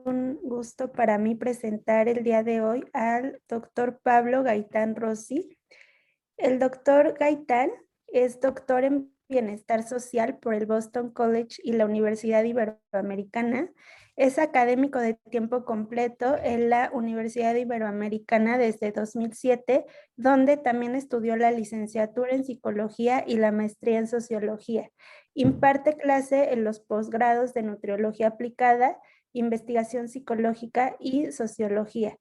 un gusto para mí presentar el día de hoy al doctor Pablo Gaitán Rossi. El doctor Gaitán es doctor en Bienestar Social por el Boston College y la Universidad Iberoamericana. Es académico de tiempo completo en la Universidad Iberoamericana desde 2007, donde también estudió la licenciatura en Psicología y la maestría en Sociología. Imparte clase en los posgrados de Nutriología Aplicada, Investigación Psicológica y Sociología.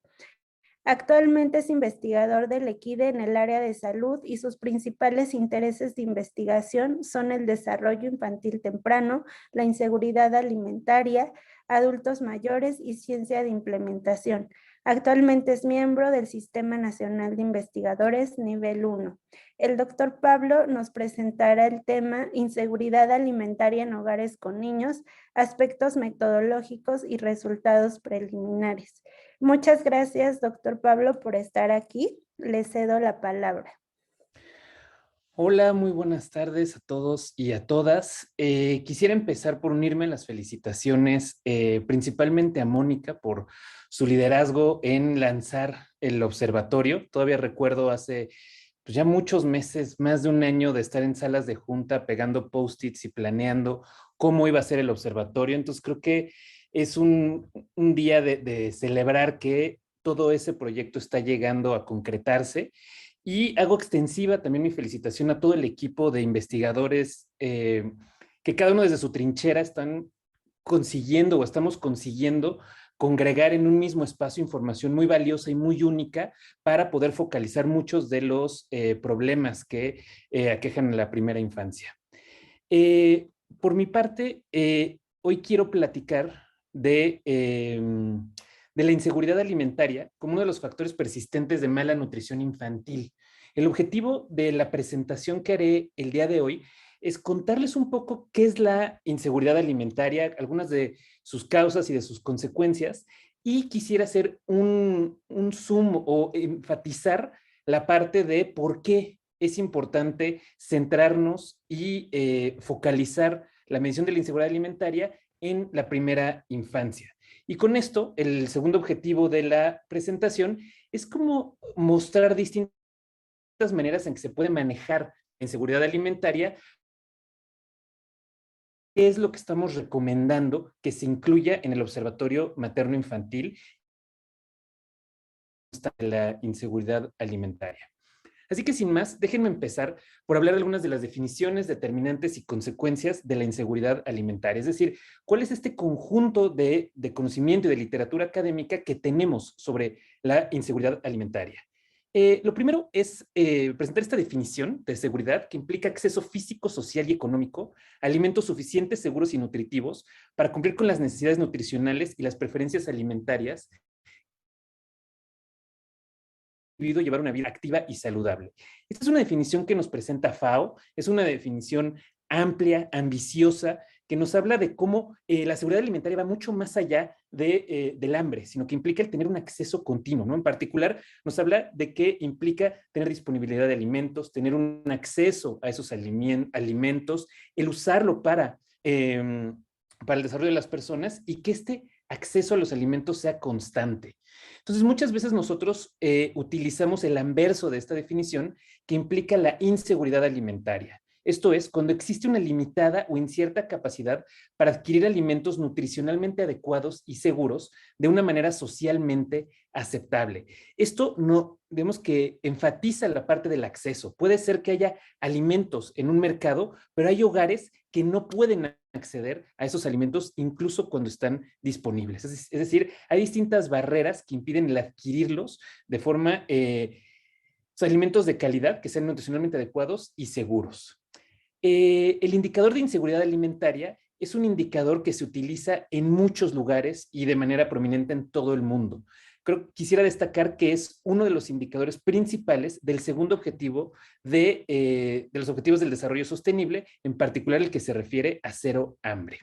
Actualmente es investigador del EQUIDE en el área de salud y sus principales intereses de investigación son el desarrollo infantil temprano, la inseguridad alimentaria, adultos mayores y ciencia de implementación. Actualmente es miembro del Sistema Nacional de Investigadores Nivel 1. El doctor Pablo nos presentará el tema Inseguridad alimentaria en hogares con niños, aspectos metodológicos y resultados preliminares. Muchas gracias, doctor Pablo, por estar aquí. Le cedo la palabra. Hola, muy buenas tardes a todos y a todas. Quisiera empezar por unirme a las felicitaciones, principalmente a Mónica por su liderazgo en lanzar el observatorio. Todavía recuerdo hace pues, ya muchos meses, más de un año de estar en salas de junta, pegando post-its y planeando cómo iba a ser el observatorio. Entonces creo que es un día de celebrar que todo ese proyecto está llegando a concretarse. Y hago extensiva también mi felicitación a todo el equipo de investigadores que cada uno desde su trinchera están consiguiendo o estamos consiguiendo congregar en un mismo espacio información muy valiosa y muy única para poder focalizar muchos de los problemas que aquejan a la primera infancia. Eh, por mi parte, hoy quiero platicar de la inseguridad alimentaria como uno de los factores persistentes de mala nutrición infantil. El objetivo de la presentación que haré el día de hoy es contarles un poco qué es la inseguridad alimentaria, algunas de sus causas y de sus consecuencias, y quisiera hacer un zoom o enfatizar la parte de por qué es importante centrarnos y focalizar la medición de la inseguridad alimentaria en la primera infancia. Y con esto, el segundo objetivo de la presentación es como mostrar distintas maneras en que se puede manejar la inseguridad alimentaria. ¿Qué es lo que estamos recomendando que se incluya en el observatorio materno-infantil de la inseguridad alimentaria? Así que sin más, déjenme empezar por hablar de algunas de las definiciones, determinantes y consecuencias de la inseguridad alimentaria. Es decir, cuál es este conjunto de conocimiento y de literatura académica que tenemos sobre la inseguridad alimentaria. Lo primero es presentar esta definición de seguridad que implica acceso físico, social y económico a alimentos suficientes, seguros y nutritivos para cumplir con las necesidades nutricionales y las preferencias alimentarias llevar una vida activa y saludable. Esta es una definición que nos presenta FAO, es una definición amplia, ambiciosa, que nos habla de cómo la seguridad alimentaria va mucho más allá del hambre, sino que implica el tener un acceso continuo, ¿no? En particular, nos habla de que implica tener disponibilidad de alimentos, tener un acceso a esos alimentos, el usarlo para el desarrollo de las personas y que este acceso a los alimentos sea constante. Entonces, muchas veces nosotros utilizamos el anverso de esta definición que implica la inseguridad alimentaria. Esto es, cuando existe una limitada o incierta capacidad para adquirir alimentos nutricionalmente adecuados y seguros de una manera socialmente aceptable. Esto no, vemos que enfatiza la parte del acceso. Puede ser que haya alimentos en un mercado, pero hay hogares que no pueden acceder a esos alimentos incluso cuando están disponibles. Es decir, hay distintas barreras que impiden el adquirirlos de forma, alimentos de calidad que sean nutricionalmente adecuados y seguros. El indicador de inseguridad alimentaria es un indicador que se utiliza en muchos lugares y de manera prominente en todo el mundo. Quisiera destacar que es uno de los indicadores principales del segundo objetivo de los objetivos del desarrollo sostenible, en particular el que se refiere a cero hambre.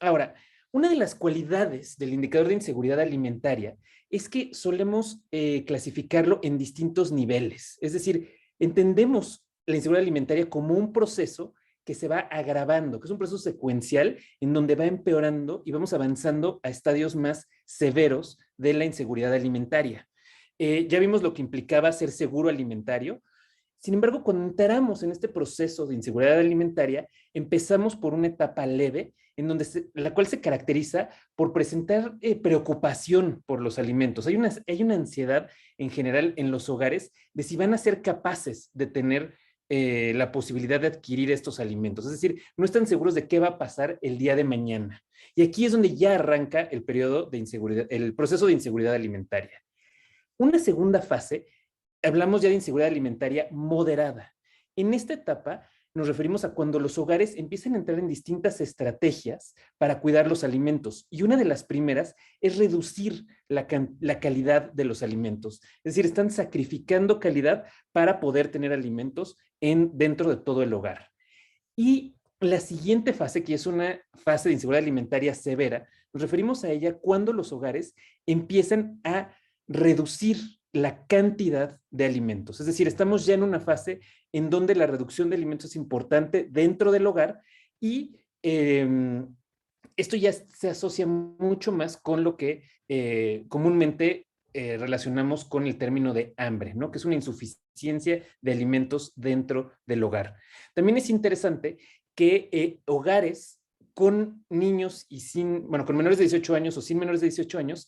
Ahora, una de las cualidades del indicador de inseguridad alimentaria es que solemos clasificarlo en distintos niveles. Es decir, entendemos la inseguridad alimentaria como un proceso que se va agravando, que es un proceso secuencial en donde va empeorando y vamos avanzando a estadios más severos de la inseguridad alimentaria. Ya vimos lo que implicaba ser seguro alimentario. Sin embargo, cuando entramos en este proceso de inseguridad alimentaria, empezamos por una etapa leve, en donde la cual se caracteriza por presentar preocupación por los alimentos. Hay una ansiedad en general en los hogares de si van a ser capaces de tener la posibilidad de adquirir estos alimentos. Es decir, no están seguros de qué va a pasar el día de mañana. Y aquí es donde ya arranca el periodo de inseguridad, el proceso de inseguridad alimentaria. Una segunda fase, hablamos ya de inseguridad alimentaria moderada. En esta etapa nos referimos a cuando los hogares empiezan a entrar en distintas estrategias para cuidar los alimentos. Y una de las primeras es reducir la calidad de los alimentos. Es decir, están sacrificando calidad para poder tener alimentos dentro de todo el hogar. Y la siguiente fase, que es una fase de inseguridad alimentaria severa, nos referimos a ella cuando los hogares empiezan a reducir la cantidad de alimentos. Es decir, estamos ya en una fase en donde la reducción de alimentos es importante dentro del hogar y esto ya se asocia mucho más con lo que comúnmente relacionamos con el término de hambre, ¿no? Que es una insuficiencia de alimentos dentro del hogar. También es interesante que hogares con niños y con menores de 18 años o sin menores de 18 años,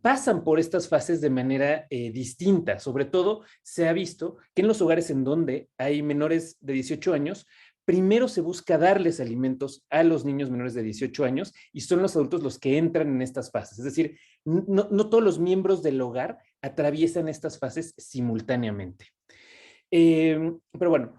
pasan por estas fases de manera distinta. Sobre todo, se ha visto que en los hogares en donde hay menores de 18 años, primero se busca darles alimentos a los niños menores de 18 años y son los adultos los que entran en estas fases. Es decir, no todos los miembros del hogar atraviesan estas fases simultáneamente. Pero bueno,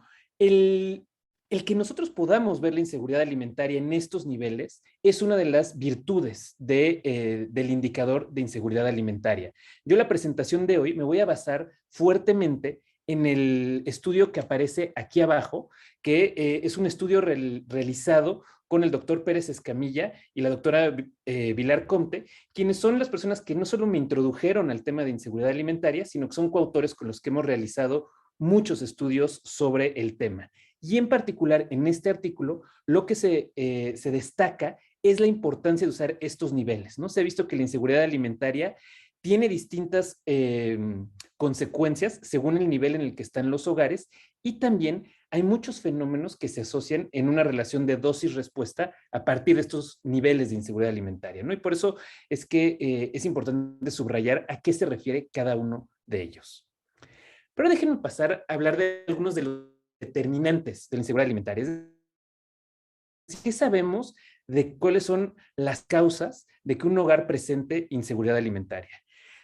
el que nosotros podamos ver la inseguridad alimentaria en estos niveles es una de las virtudes del indicador de inseguridad alimentaria. Yo la presentación de hoy me voy a basar fuertemente en el estudio que aparece aquí abajo, que es un estudio realizado con el doctor Pérez Escamilla y la doctora Vilar Comte, quienes son las personas que no solo me introdujeron al tema de inseguridad alimentaria, sino que son coautores con los que hemos realizado muchos estudios sobre el tema. Y en particular, en este artículo, lo que se destaca es la importancia de usar estos niveles, ¿no? Se ha visto que la inseguridad alimentaria tiene distintas consecuencias según el nivel en el que están los hogares y también hay muchos fenómenos que se asocian en una relación de dosis-respuesta a partir de estos niveles de inseguridad alimentaria, ¿no? Y por eso es que es importante subrayar a qué se refiere cada uno de ellos. Pero déjenme pasar a hablar de algunos de los determinantes de la inseguridad alimentaria. Es decir, ¿qué sabemos de cuáles son las causas de que un hogar presente inseguridad alimentaria?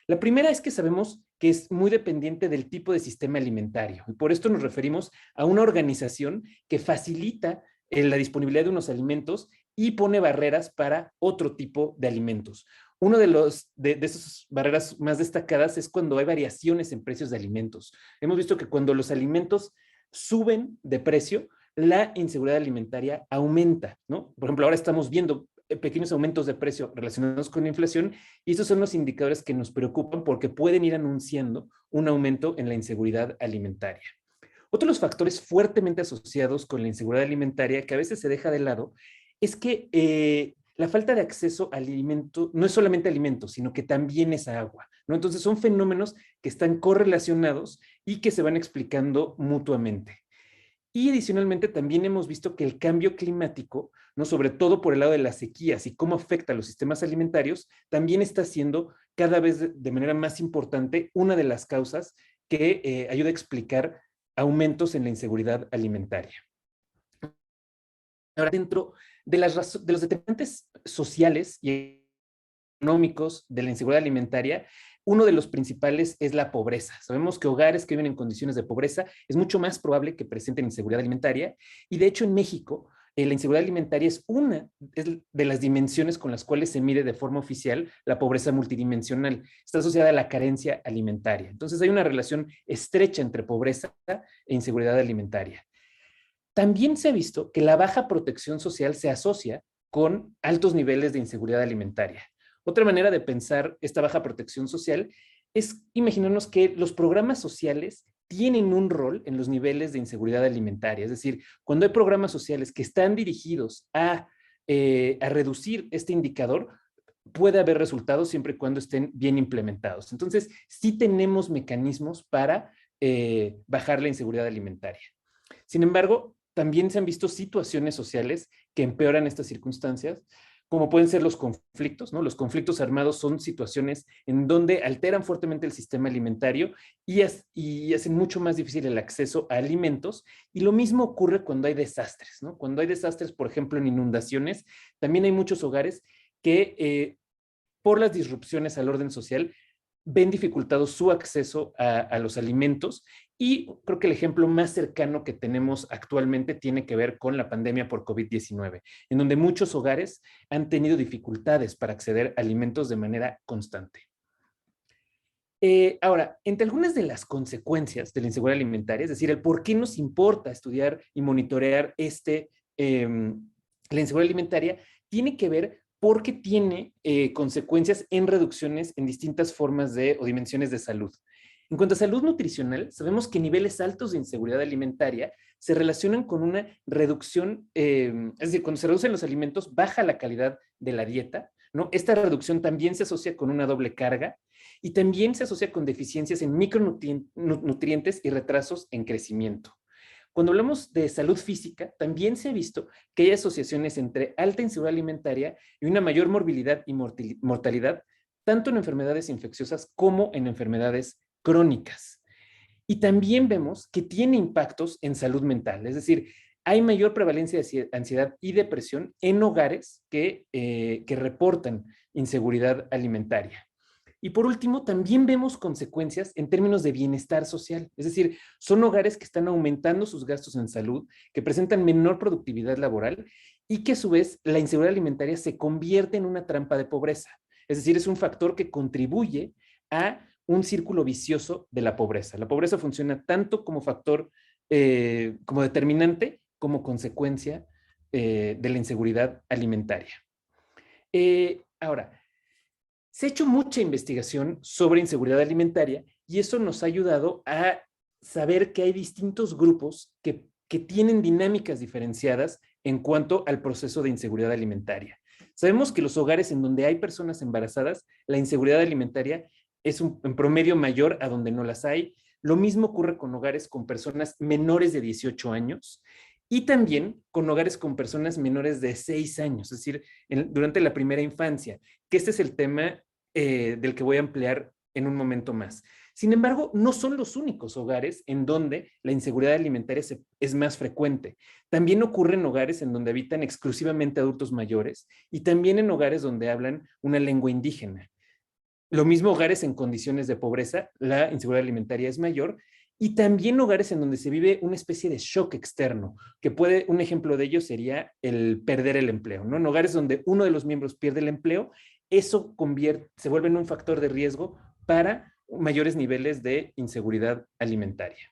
La primera es que sabemos que es muy dependiente del tipo de sistema alimentario y por esto nos referimos a una organización que facilita la disponibilidad de unos alimentos y pone barreras para otro tipo de alimentos. Uno de esas barreras más destacadas es cuando hay variaciones en precios de alimentos. Hemos visto que cuando los alimentos suben de precio, la inseguridad alimentaria aumenta, ¿no? Por ejemplo, ahora estamos viendo pequeños aumentos de precio relacionados con la inflación y estos son los indicadores que nos preocupan porque pueden ir anunciando un aumento en la inseguridad alimentaria. Otro de los factores fuertemente asociados con la inseguridad alimentaria que a veces se deja de lado es que la falta de acceso al alimento no es solamente alimento, sino que también es agua, ¿no? Entonces son fenómenos que están correlacionados y que se van explicando mutuamente. Y adicionalmente también hemos visto que el cambio climático, ¿no? Sobre todo por el lado de las sequías y cómo afecta a los sistemas alimentarios, también está siendo cada vez de manera más importante una de las causas que ayuda a explicar aumentos en la inseguridad alimentaria. Ahora, dentro de los determinantes sociales y económicos de la inseguridad alimentaria, uno de los principales es la pobreza. Sabemos que hogares que viven en condiciones de pobreza es mucho más probable que presenten inseguridad alimentaria y de hecho en México la inseguridad alimentaria es una de las dimensiones con las cuales se mide de forma oficial la pobreza multidimensional. Está asociada a la carencia alimentaria. Entonces hay una relación estrecha entre pobreza e inseguridad alimentaria. También se ha visto que la baja protección social se asocia con altos niveles de inseguridad alimentaria. Otra manera de pensar esta baja protección social es imaginarnos que los programas sociales tienen un rol en los niveles de inseguridad alimentaria. Es decir, cuando hay programas sociales que están dirigidos a reducir este indicador, puede haber resultados siempre y cuando estén bien implementados. Entonces, sí tenemos mecanismos para bajar la inseguridad alimentaria. Sin embargo, también se han visto situaciones sociales que empeoran estas circunstancias, como pueden ser los conflictos, ¿no? Los conflictos armados son situaciones en donde alteran fuertemente el sistema alimentario y hacen mucho más difícil el acceso a alimentos. Y lo mismo ocurre cuando hay desastres, ¿no? Cuando hay desastres, por ejemplo, en inundaciones, también hay muchos hogares que por las disrupciones al orden social ven dificultado su acceso a los alimentos. Y creo que el ejemplo más cercano que tenemos actualmente tiene que ver con la pandemia por COVID-19, en donde muchos hogares han tenido dificultades para acceder a alimentos de manera constante. Ahora, entre algunas de las consecuencias de la inseguridad alimentaria, es decir, el por qué nos importa estudiar y monitorear la inseguridad alimentaria, tiene que ver porque tiene consecuencias en reducciones en distintas formas o dimensiones de salud. En cuanto a salud nutricional, sabemos que niveles altos de inseguridad alimentaria se relacionan con una reducción, es decir, cuando se reducen los alimentos, baja la calidad de la dieta, ¿no? Esta reducción también se asocia con una doble carga y también se asocia con deficiencias en micronutrientes y retrasos en crecimiento. Cuando hablamos de salud física, también se ha visto que hay asociaciones entre alta inseguridad alimentaria y una mayor morbilidad y mortalidad, tanto en enfermedades infecciosas como en enfermedades crónicas. Y también vemos que tiene impactos en salud mental, es decir, hay mayor prevalencia de ansiedad y depresión en hogares que reportan inseguridad alimentaria. Y por último, también vemos consecuencias en términos de bienestar social. Es decir, son hogares que están aumentando sus gastos en salud, que presentan menor productividad laboral y que a su vez la inseguridad alimentaria se convierte en una trampa de pobreza. Es decir, es un factor que contribuye a un círculo vicioso de la pobreza. La pobreza funciona tanto como factor, como determinante, como consecuencia de la inseguridad alimentaria. Ahora, se ha hecho mucha investigación sobre inseguridad alimentaria y eso nos ha ayudado a saber que hay distintos grupos que tienen dinámicas diferenciadas en cuanto al proceso de inseguridad alimentaria. Sabemos que los hogares en donde hay personas embarazadas, la inseguridad alimentaria es en promedio mayor a donde no las hay. Lo mismo ocurre con hogares con personas menores de 18 años y también con hogares con personas menores de 6 años, es decir, durante la primera infancia, que este es el tema del que voy a ampliar en un momento más. Sin embargo, no son los únicos hogares en donde la inseguridad alimentaria es más frecuente. También ocurre en hogares en donde habitan exclusivamente adultos mayores y también en hogares donde hablan una lengua indígena. Lo mismo hogares en condiciones de pobreza, la inseguridad alimentaria es mayor, y también hogares en donde se vive una especie de shock externo, un ejemplo de ello sería el perder el empleo, ¿no? En hogares donde uno de los miembros pierde el empleo, eso se vuelve en un factor de riesgo para mayores niveles de inseguridad alimentaria.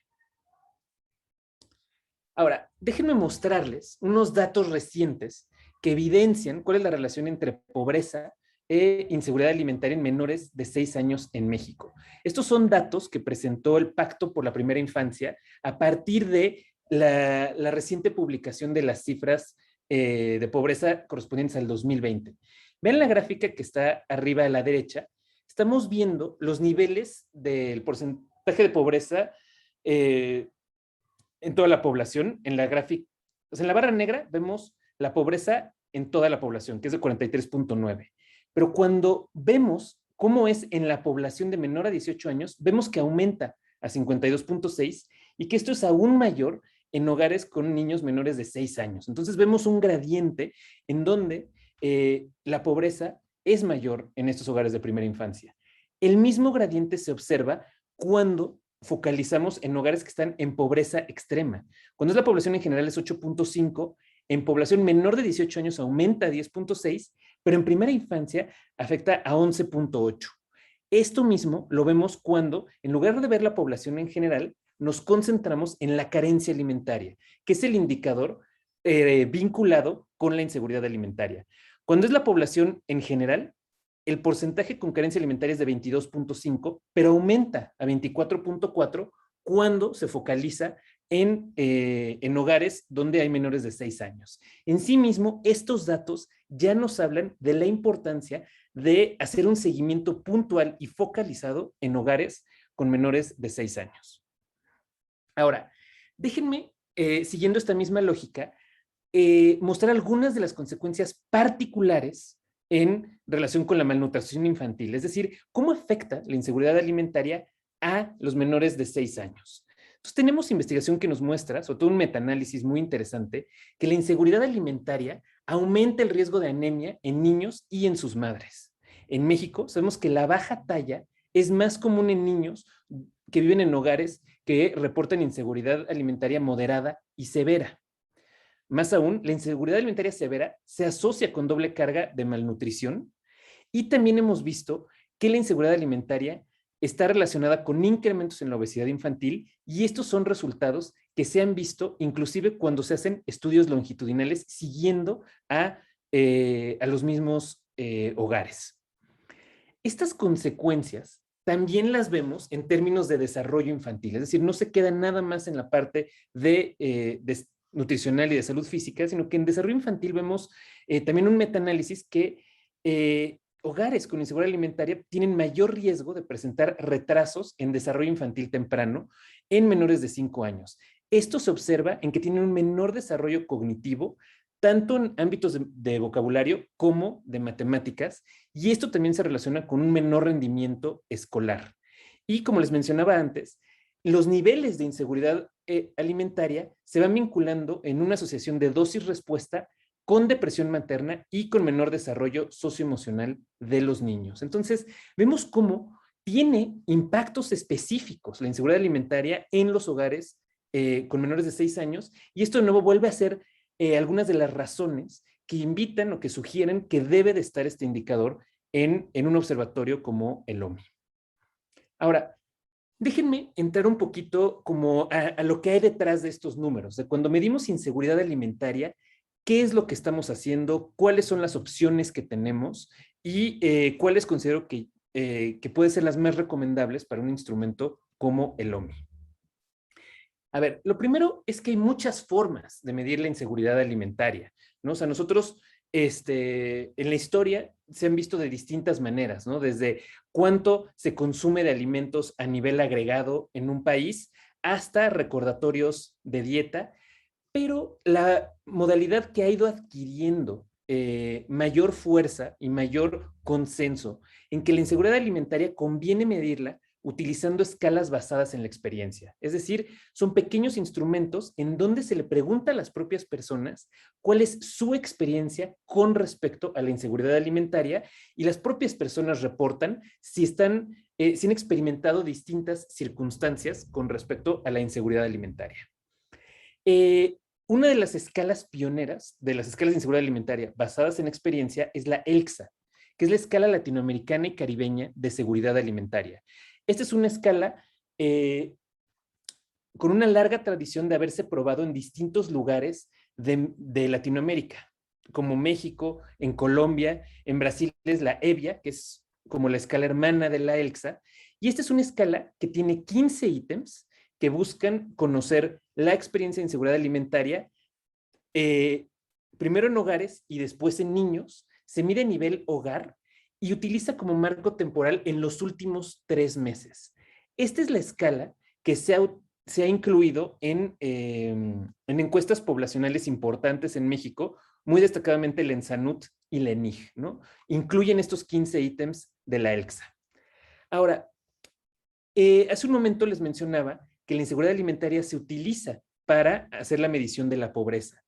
Ahora, déjenme mostrarles unos datos recientes que evidencian cuál es la relación entre pobreza e inseguridad alimentaria en menores de 6 años en México. Estos son datos que presentó el Pacto por la Primera Infancia a partir de la reciente publicación de las cifras de pobreza correspondientes al 2020. Vean la gráfica que está arriba a la derecha. Estamos viendo los niveles del porcentaje de pobreza en toda la población. En la gráfica, o sea, en la barra negra vemos la pobreza en toda la población, que es de 43.9. Pero cuando vemos cómo es en la población de menor a 18 años, vemos que aumenta a 52.6 y que esto es aún mayor en hogares con niños menores de 6 años. Entonces vemos un gradiente en donde la pobreza es mayor en estos hogares de primera infancia. El mismo gradiente se observa cuando focalizamos en hogares que están en pobreza extrema. Cuando es la población en general es 8.5, en población menor de 18 años aumenta a 10.6, pero en primera infancia afecta a 11.8. Esto mismo lo vemos cuando, en lugar de ver la población en general, nos concentramos en la carencia alimentaria, que es el indicador vinculado con la inseguridad alimentaria. Cuando es la población en general, el porcentaje con carencia alimentaria es de 22.5, pero aumenta a 24.4 cuando se focaliza en hogares donde hay menores de 6 años. En sí mismo, estos datos ya nos hablan de la importancia de hacer un seguimiento puntual y focalizado en hogares con menores de 6 años. Ahora, déjenme, siguiendo esta misma lógica, mostrar algunas de las consecuencias particulares en relación con la malnutrición infantil, es decir, cómo afecta la inseguridad alimentaria a los menores de 6 años. Entonces, tenemos investigación que nos muestra, sobre todo un metaanálisis muy interesante, que la inseguridad alimentaria aumenta el riesgo de anemia en niños y en sus madres. En México, sabemos que la baja talla es más común en niños que viven en hogares que reportan inseguridad alimentaria moderada y severa. Más aún, la inseguridad alimentaria severa se asocia con doble carga de malnutrición y también hemos visto que la inseguridad alimentaria está relacionada con incrementos en la obesidad infantil y estos son resultados que se han visto inclusive cuando se hacen estudios longitudinales siguiendo a los mismos hogares. Estas consecuencias también las vemos en términos de desarrollo infantil, es decir, no se queda nada más en la parte de nutricional y de salud física, sino que en desarrollo infantil vemos también un metaanálisis que hogares con inseguridad alimentaria tienen mayor riesgo de presentar retrasos en desarrollo infantil temprano en menores de 5 años. Esto se observa en que tienen un menor desarrollo cognitivo, tanto en ámbitos de vocabulario como de matemáticas, y esto también se relaciona con un menor rendimiento escolar. Y como les mencionaba antes, los niveles de inseguridad alimentaria se van vinculando en una asociación de dosis-respuesta con depresión materna y con menor desarrollo socioemocional de los niños. Entonces, vemos cómo tiene impactos específicos la inseguridad alimentaria en los hogares con menores de 6 años, y esto de nuevo vuelve a ser algunas de las razones que invitan o que sugieren que debe de estar este indicador en un observatorio como el OMI. Ahora, déjenme entrar un poquito como a lo que hay detrás de estos números, de cuando medimos inseguridad alimentaria, qué es lo que estamos haciendo, cuáles son las opciones que tenemos y cuáles considero que pueden ser las más recomendables para un instrumento como el OMI. A ver, lo primero es que hay muchas formas de medir la inseguridad alimentaria, ¿no? O sea, nosotros en la historia se han visto de distintas maneras, ¿no? Desde cuánto se consume de alimentos a nivel agregado en un país hasta recordatorios de dieta, pero la modalidad que ha ido adquiriendo mayor fuerza y mayor consenso en que la inseguridad alimentaria conviene medirla utilizando escalas basadas en la experiencia. Es decir, son pequeños instrumentos en donde se le pregunta a las propias personas cuál es su experiencia con respecto a la inseguridad alimentaria y las propias personas reportan si han experimentado distintas circunstancias con respecto a la inseguridad alimentaria. Una de las escalas pioneras de las escalas de inseguridad alimentaria basadas en experiencia es la ELCSA, que es la escala latinoamericana y caribeña de seguridad alimentaria. Esta es una escala con una larga tradición de haberse probado en distintos lugares de Latinoamérica, como México, en Colombia, en Brasil es la EVIA, que es como la escala hermana de la ELCSA, y esta es una escala que tiene 15 ítems que buscan conocer la experiencia de inseguridad alimentaria, primero en hogares y después en niños, se mide a nivel hogar y utiliza como marco temporal en los últimos 3 meses. Esta es la escala que se ha incluido en encuestas poblacionales importantes en México, muy destacadamente la ENSANUT y la ENIG, ¿no? Incluyen estos 15 ítems de la ELCSA. Ahora, hace un momento les mencionaba que la inseguridad alimentaria se utiliza para hacer la medición de la pobreza.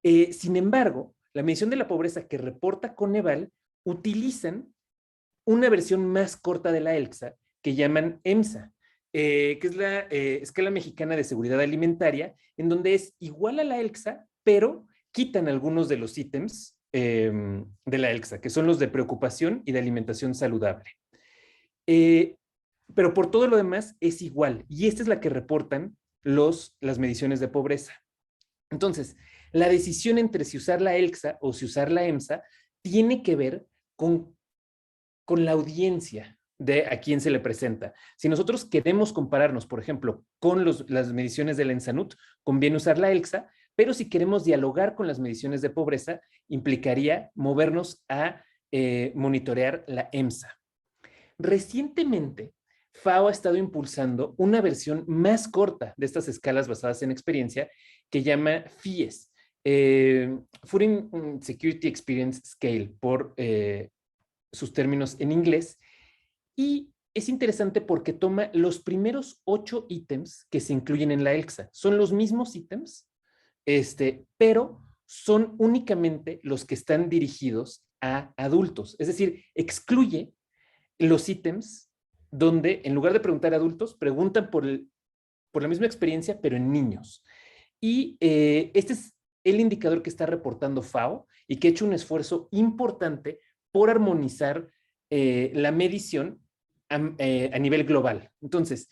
Sin embargo, la medición de la pobreza que reporta Coneval utilizan una versión más corta de la ELCSA que llaman EMSA, que es la escala mexicana de seguridad alimentaria, en donde es igual a la ELCSA, pero quitan algunos de los ítems de la ELCSA, que son los de preocupación y de alimentación saludable. Pero por todo lo demás es igual, y esta es la que reportan las mediciones de pobreza. Entonces, la decisión entre si usar la ELCSA o si usar la EMSA tiene que ver con la audiencia, de a quién se le presenta. Si nosotros queremos compararnos, por ejemplo, con las mediciones de la ENSANUT, conviene usar la ELXA, pero si queremos dialogar con las mediciones de pobreza, implicaría movernos a monitorear la EMSA. Recientemente, FAO ha estado impulsando una versión más corta de estas escalas basadas en experiencia que llama FIES, Food Security Experience Scale, por sus términos en inglés. Y es interesante porque toma los primeros 8 ítems que se incluyen en la ELXA. Son los mismos ítems, pero son únicamente los que están dirigidos a adultos. Es decir, excluye los ítems donde en lugar de preguntar a adultos, preguntan por la misma experiencia, pero en niños. Y este es el indicador que está reportando FAO y que ha hecho un esfuerzo importante por armonizar la medición a nivel global. Entonces,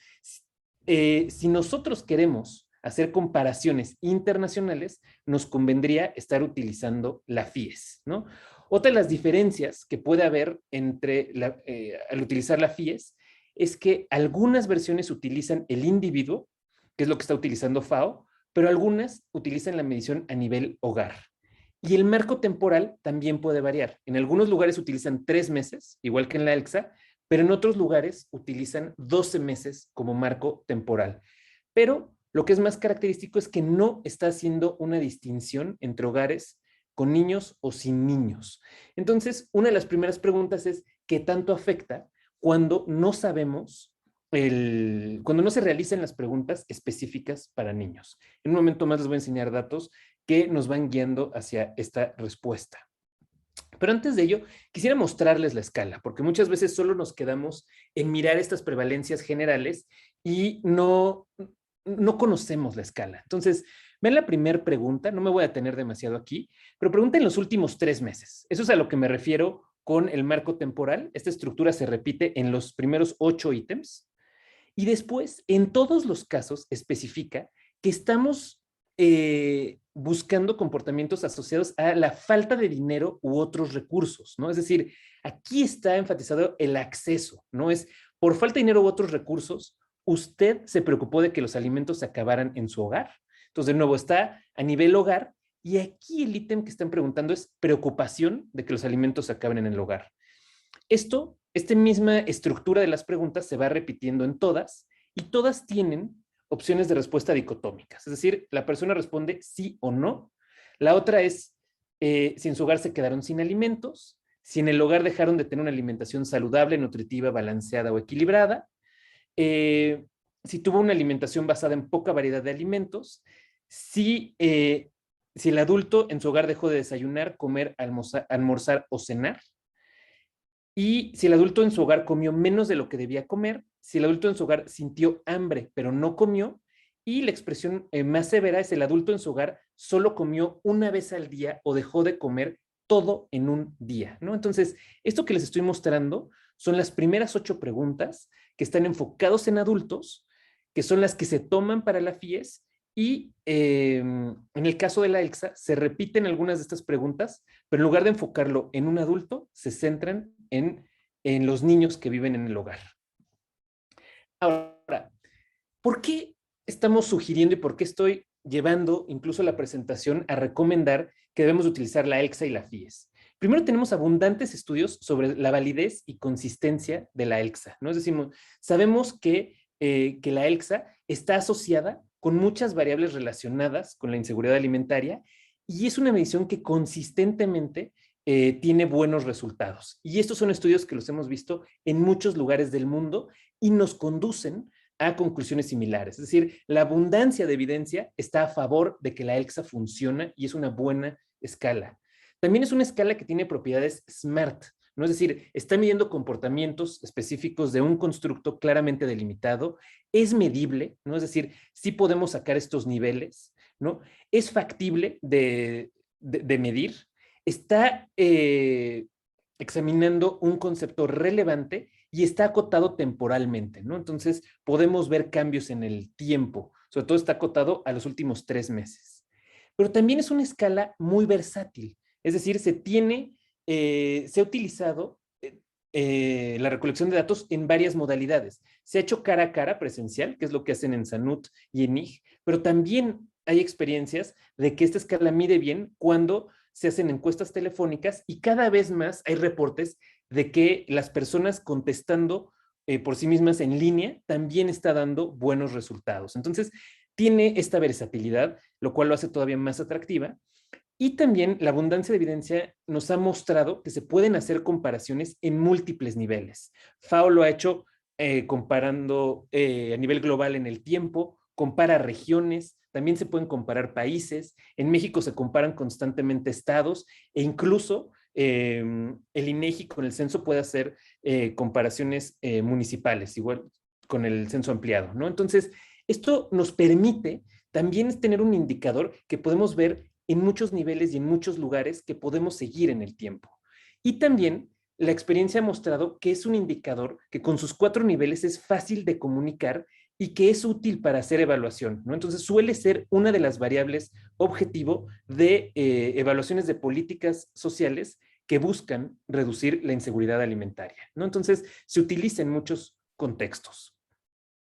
si nosotros queremos hacer comparaciones internacionales, nos convendría estar utilizando la FIES, ¿no? Otra de las diferencias que puede haber al utilizar la FIES es que algunas versiones utilizan el individuo, que es lo que está utilizando FAO, pero algunas utilizan la medición a nivel hogar. Y el marco temporal también puede variar. En algunos lugares utilizan 3 meses, igual que en la ELXA, pero en otros lugares utilizan 12 meses como marco temporal. Pero lo que es más característico es que no está haciendo una distinción entre hogares con niños o sin niños. Entonces, una de las primeras preguntas es, ¿qué tanto afecta cuando no sabemos, cuando no se realizan las preguntas específicas para niños? En un momento más les voy a enseñar datos que nos van guiando hacia esta respuesta. Pero antes de ello, quisiera mostrarles la escala, porque muchas veces solo nos quedamos en mirar estas prevalencias generales y no conocemos la escala. Entonces, ven la primera pregunta, no me voy a detener demasiado aquí, pero pregunta en los últimos 3 meses. Eso es a lo que me refiero con el marco temporal. Esta estructura se repite en los primeros 8 ítems y después, en todos los casos, especifica que estamos buscando comportamientos asociados a la falta de dinero u otros recursos, ¿no? Es decir, aquí está enfatizado el acceso, ¿no? Es por falta de dinero u otros recursos, usted se preocupó de que los alimentos se acabaran en su hogar. Entonces, de nuevo, está a nivel hogar y aquí el ítem que están preguntando es preocupación de que los alimentos se acaben en el hogar. Esta misma estructura de las preguntas se va repitiendo en todas y todas tienen opciones de respuesta dicotómicas. Es decir, la persona responde sí o no. La otra es si en su hogar se quedaron sin alimentos, si en el hogar dejaron de tener una alimentación saludable, nutritiva, balanceada o equilibrada, si tuvo una alimentación basada en poca variedad de alimentos, si el adulto en su hogar dejó de desayunar, comer, almorzar o cenar, y si el adulto en su hogar comió menos de lo que debía comer, si el adulto en su hogar sintió hambre pero no comió, y la expresión más severa es el adulto en su hogar solo comió una vez al día o dejó de comer todo en un día, ¿no? Entonces, esto que les estoy mostrando son las primeras 8 preguntas que están enfocados en adultos, que son las que se toman para la FIES y en el caso de la ELXA se repiten algunas de estas preguntas, pero en lugar de enfocarlo en un adulto, se centran en los niños que viven en el hogar. Ahora, ¿por qué estamos sugiriendo y por qué estoy llevando incluso la presentación a recomendar que debemos utilizar la ELXA y la FIES? Primero, tenemos abundantes estudios sobre la validez y consistencia de la ELXA, ¿no? Es decir, sabemos que la ELXA está asociada con muchas variables relacionadas con la inseguridad alimentaria y es una medición que consistentemente tiene buenos resultados. Y estos son estudios que los hemos visto en muchos lugares del mundo y nos conducen a conclusiones similares. Es decir, la abundancia de evidencia está a favor de que la ELXA funciona y es una buena escala. También es una escala que tiene propiedades SMART, ¿no? Es decir, está midiendo comportamientos específicos de un constructo claramente delimitado, es medible, ¿no? Es decir, sí podemos sacar estos niveles, ¿no? Es factible de medir, está examinando un concepto relevante y está acotado temporalmente, ¿no? Entonces, podemos ver cambios en el tiempo, sobre todo está acotado a los últimos 3 meses. Pero también es una escala muy versátil, es decir, se ha utilizado la recolección de datos en varias modalidades. Se ha hecho cara a cara presencial, que es lo que hacen en Sanut y en IG, pero también hay experiencias de que esta escala mide bien cuando se hacen encuestas telefónicas y cada vez más hay reportes de que las personas contestando por sí mismas en línea también está dando buenos resultados. Entonces, tiene esta versatilidad, lo cual lo hace todavía más atractiva. Y también la abundancia de evidencia nos ha mostrado que se pueden hacer comparaciones en múltiples niveles. FAO lo ha hecho comparando a nivel global en el tiempo, compara regiones, también se pueden comparar países. En México se comparan constantemente estados e incluso el INEGI con el censo puede hacer comparaciones municipales, igual con el censo ampliado, ¿no? Entonces, esto nos permite también tener un indicador que podemos ver en muchos niveles y en muchos lugares que podemos seguir en el tiempo. Y también la experiencia ha mostrado que es un indicador que con sus 4 niveles es fácil de comunicar y que es útil para hacer evaluación, ¿no? Entonces suele ser una de las variables objetivo de evaluaciones de políticas sociales que buscan reducir la inseguridad alimentaria, ¿no? Entonces se utiliza en muchos contextos.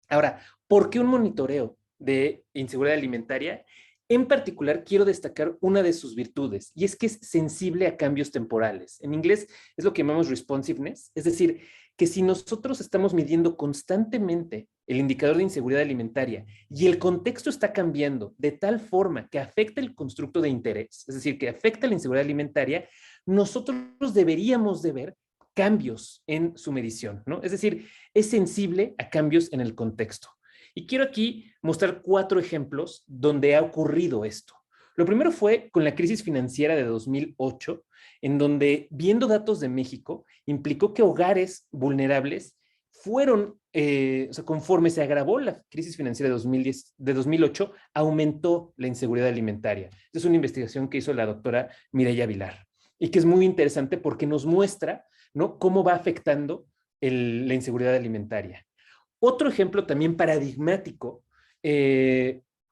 Ahora, ¿por qué un monitoreo de inseguridad alimentaria? En particular, quiero destacar una de sus virtudes, y es que es sensible a cambios temporales. En inglés es lo que llamamos responsiveness, es decir, que si nosotros estamos midiendo constantemente el indicador de inseguridad alimentaria y el contexto está cambiando de tal forma que afecta el constructo de interés, es decir, que afecta la inseguridad alimentaria, nosotros deberíamos de ver cambios en su medición, ¿no? Es decir, es sensible a cambios en el contexto. Y quiero aquí mostrar 4 ejemplos donde ha ocurrido esto. Lo primero fue con la crisis financiera de 2008, en donde, viendo datos de México, implicó que hogares vulnerables fueron, o sea, conforme se agravó la crisis financiera de 2008, aumentó la inseguridad alimentaria. Es una investigación que hizo la doctora Mireya Vilar y que es muy interesante porque nos muestra, ¿no?, cómo va afectando la inseguridad alimentaria. Otro ejemplo también paradigmático,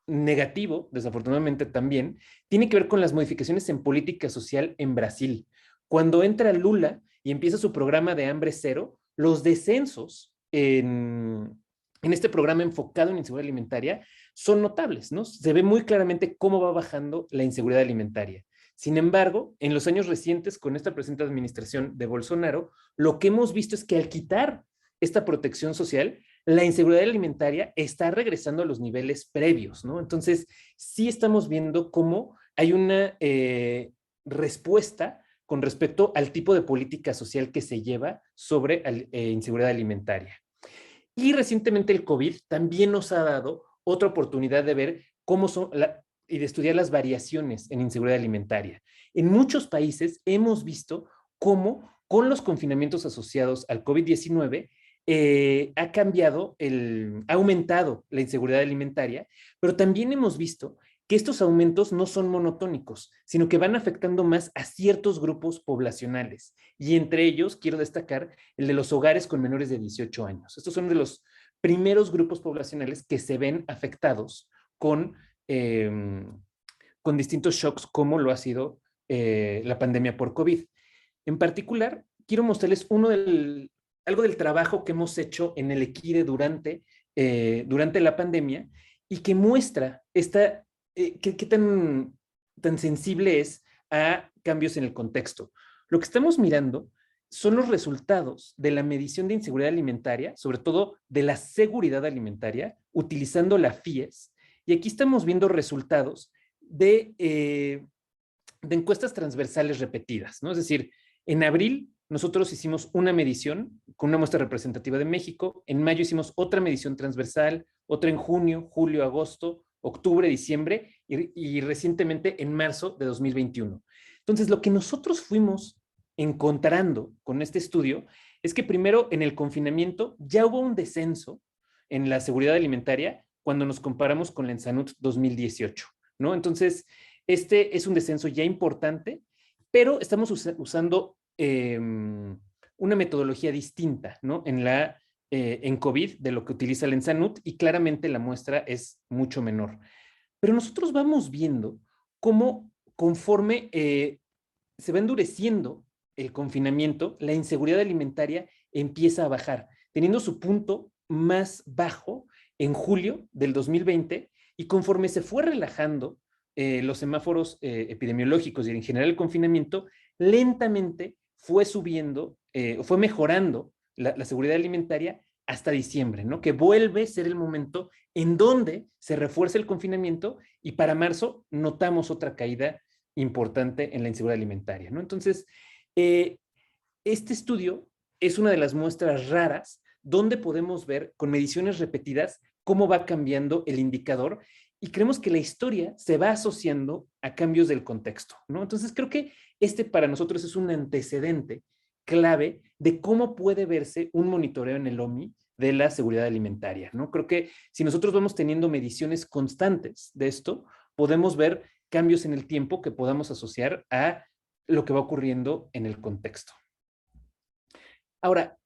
negativo, desafortunadamente también, tiene que ver con las modificaciones en política social en Brasil. Cuando entra Lula y empieza su programa de hambre cero, los descensos en este programa enfocado en inseguridad alimentaria son notables, ¿no? Se ve muy claramente cómo va bajando la inseguridad alimentaria. Sin embargo, en los años recientes, con esta presente administración de Bolsonaro, lo que hemos visto es que al quitar esta protección social, la inseguridad alimentaria está regresando a los niveles previos, ¿no? Entonces, sí estamos viendo cómo hay una respuesta con respecto al tipo de política social que se lleva sobre inseguridad alimentaria. Y recientemente el COVID también nos ha dado otra oportunidad de ver cómo son y de estudiar las variaciones en inseguridad alimentaria. En muchos países hemos visto cómo con los confinamientos asociados al COVID-19 ha aumentado la inseguridad alimentaria, pero también hemos visto que estos aumentos no son monotónicos, sino que van afectando más a ciertos grupos poblacionales. Y entre ellos quiero destacar el de los hogares con menores de 18 años. Estos son de los primeros grupos poblacionales que se ven afectados eh, con distintos shocks como lo ha sido la pandemia por COVID. En particular, quiero mostrarles algo del trabajo que hemos hecho en el Equide durante la pandemia y que muestra qué tan sensible es a cambios en el contexto. Lo que estamos mirando son los resultados de la medición de inseguridad alimentaria, sobre todo de la seguridad alimentaria, utilizando la FIES. Y aquí estamos viendo resultados de encuestas transversales repetidas, ¿no? Es decir, en abril nosotros hicimos una medición con una muestra representativa de México, en mayo hicimos otra medición transversal, otra en junio, julio, agosto, octubre, diciembre y recientemente en marzo de 2021. Entonces, lo que nosotros fuimos encontrando con este estudio es que primero en el confinamiento ya hubo un descenso en la seguridad alimentaria cuando nos comparamos con la Ensanut 2018, ¿no? Entonces, este es un descenso ya importante, pero estamos usando una metodología distinta, ¿no? En COVID de lo que utiliza el Ensanut y claramente la muestra es mucho menor. Pero nosotros vamos viendo cómo conforme se va endureciendo el confinamiento, la inseguridad alimentaria empieza a bajar, teniendo su punto más bajo en julio del 2020, y conforme se fue relajando los semáforos epidemiológicos y en general el confinamiento, lentamente fue subiendo, fue mejorando la seguridad alimentaria hasta diciembre, ¿no? Que vuelve a ser el momento en donde se refuerza el confinamiento, y para marzo notamos otra caída importante en la inseguridad alimentaria, ¿no? Entonces, eh, este estudio es una de las muestras raras donde podemos ver con mediciones repetidas cómo va cambiando el indicador, y creemos que la historia se va asociando a cambios del contexto, ¿no? Entonces creo que este para nosotros es un antecedente clave de cómo puede verse un monitoreo en el OMI de la seguridad alimentaria, ¿no? Creo que si nosotros vamos teniendo mediciones constantes de esto, podemos ver cambios en el tiempo que podamos asociar a lo que va ocurriendo en el contexto. Ahora,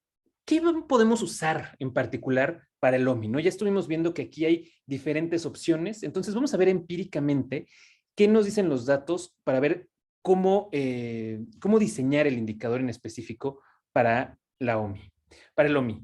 ¿qué podemos usar en particular para el OMI? ¿No? Ya estuvimos viendo que aquí hay diferentes opciones, entonces vamos a ver empíricamente qué nos dicen los datos para ver cómo diseñar el indicador en específico para la OMI, para el OMI.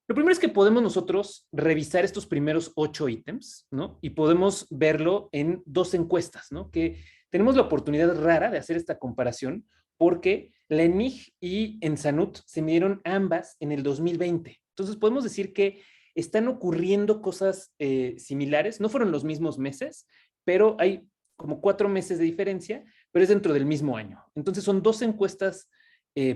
Lo primero es que podemos nosotros revisar estos primeros 8 ítems, ¿no? Y podemos verlo en 2 encuestas, ¿no? Que tenemos la oportunidad rara de hacer esta comparación porque la ENIG y Ensanut se midieron ambas en el 2020. Entonces podemos decir que están ocurriendo cosas similares. No fueron los mismos meses, pero hay como 4 meses de diferencia, pero es dentro del mismo año. Entonces son 2 encuestas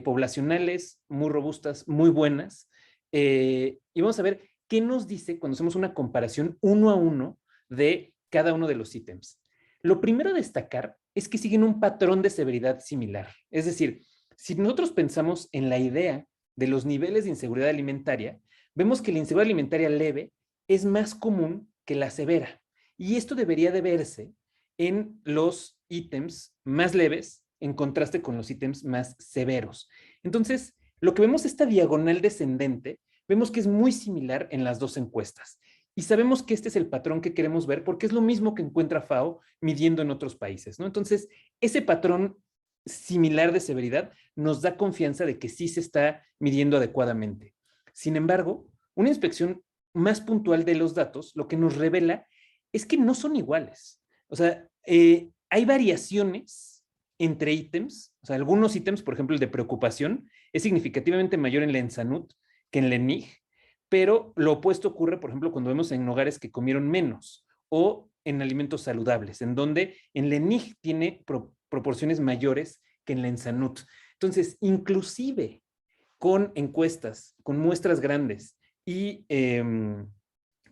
poblacionales muy robustas, muy buenas, y vamos a ver qué nos dice cuando hacemos una comparación uno a uno de cada uno de los ítems. Lo primero a destacar es que siguen un patrón de severidad similar. Es decir, si nosotros pensamos en la idea de los niveles de inseguridad alimentaria, vemos que la inseguridad alimentaria leve es más común que la severa. Y esto debería de verse en los ítems más leves en contraste con los ítems más severos. Entonces, lo que vemos esta diagonal descendente, vemos que es muy similar en las 2 encuestas. Y sabemos que este es el patrón que queremos ver porque es lo mismo que encuentra FAO midiendo en otros países, ¿no? Entonces, ese patrón similar de severidad nos da confianza de que sí se está midiendo adecuadamente. Sin embargo, una inspección más puntual de los datos lo que nos revela es que no son iguales. O sea, hay variaciones entre ítems. O sea, algunos ítems, por ejemplo, el de preocupación, es significativamente mayor en la Ensanut que en la ENIG, pero lo opuesto ocurre, por ejemplo, cuando vemos en hogares que comieron menos o en alimentos saludables, en donde en la ENIG tiene proporciones mayores que en la Ensanut. Entonces, inclusive con encuestas, con muestras grandes y,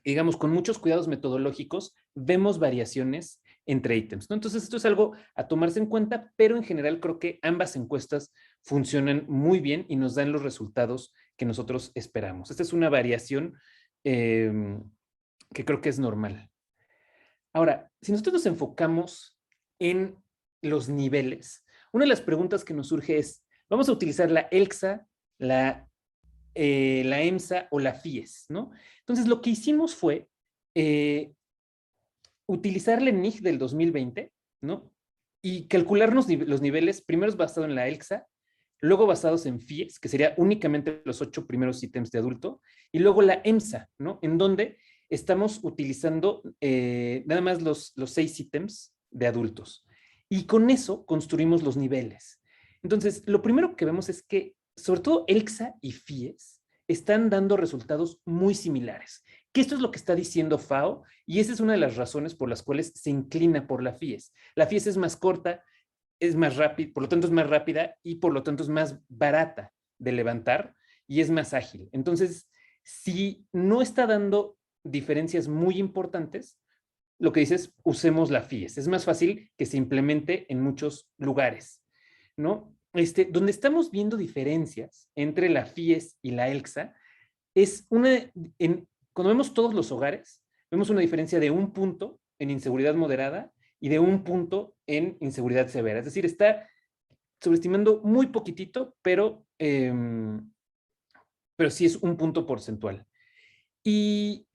digamos, con muchos cuidados metodológicos, vemos variaciones entre ítems, ¿no? Entonces, esto es algo a tomarse en cuenta, pero en general creo que ambas encuestas funcionan muy bien y nos dan los resultados que nosotros esperamos. Esta es una variación que creo que es normal. Ahora, si nosotros nos enfocamos en los niveles, una de las preguntas que nos surge es, ¿vamos a utilizar la ELXA, la EMSA o la FIES, ¿no? Entonces, lo que hicimos fue utilizar la ENIG del 2020, ¿no? Y calcularnos los niveles, primero basado en la ELXA, luego basados en FIES, que sería únicamente los 8 primeros ítems de adulto, y luego la EMSA, ¿no? En donde estamos utilizando nada más los 6 ítems de adultos. Y con eso construimos los niveles. Entonces, lo primero que vemos es que, sobre todo ELXA y FIES, están dando resultados muy similares. Que esto es lo que está diciendo FAO, y esa es una de las razones por las cuales se inclina por la FIES. La FIES es más corta, es más rápida, por lo tanto es más rápida y por lo tanto es más barata de levantar y es más ágil. Entonces, si no está dando diferencias muy importantes, lo que dices, usemos la FIES. Es más fácil que se implemente en muchos lugares, ¿no? Donde estamos viendo diferencias entre la FIES y la ELXA es cuando vemos todos los hogares, vemos una diferencia de 1 punto en inseguridad moderada y de 1 punto en inseguridad severa. Es decir, está sobreestimando muy poquitito, pero sí es 1 punto porcentual. Y,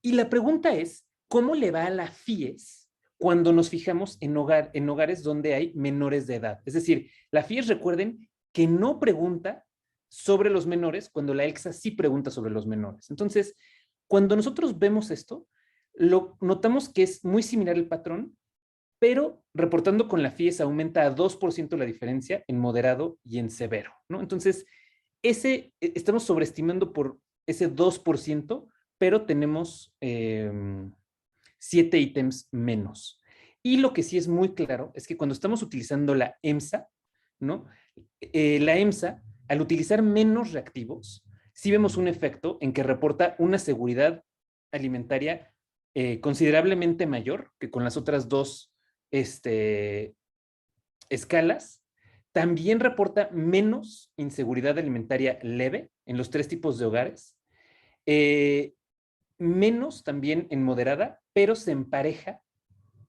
y la pregunta es, ¿cómo le va a la FIES cuando nos fijamos en hogares donde hay menores de edad? Es decir, la FIES, recuerden, que no pregunta sobre los menores cuando la ELCSA sí pregunta sobre los menores. Entonces, cuando nosotros vemos esto, notamos que es muy similar el patrón, pero reportando con la FIES aumenta a 2% la diferencia en moderado y en severo, ¿no? Entonces, estamos sobreestimando por ese 2%, pero tenemos 7 ítems menos. Y lo que sí es muy claro es que cuando estamos utilizando la EMSA, ¿no? La EMSA, al utilizar menos reactivos, sí vemos un efecto en que reporta una seguridad alimentaria considerablemente mayor que con las otras dos escalas. También reporta menos inseguridad alimentaria leve en los 3 tipos de hogares, menos también en moderada, pero se empareja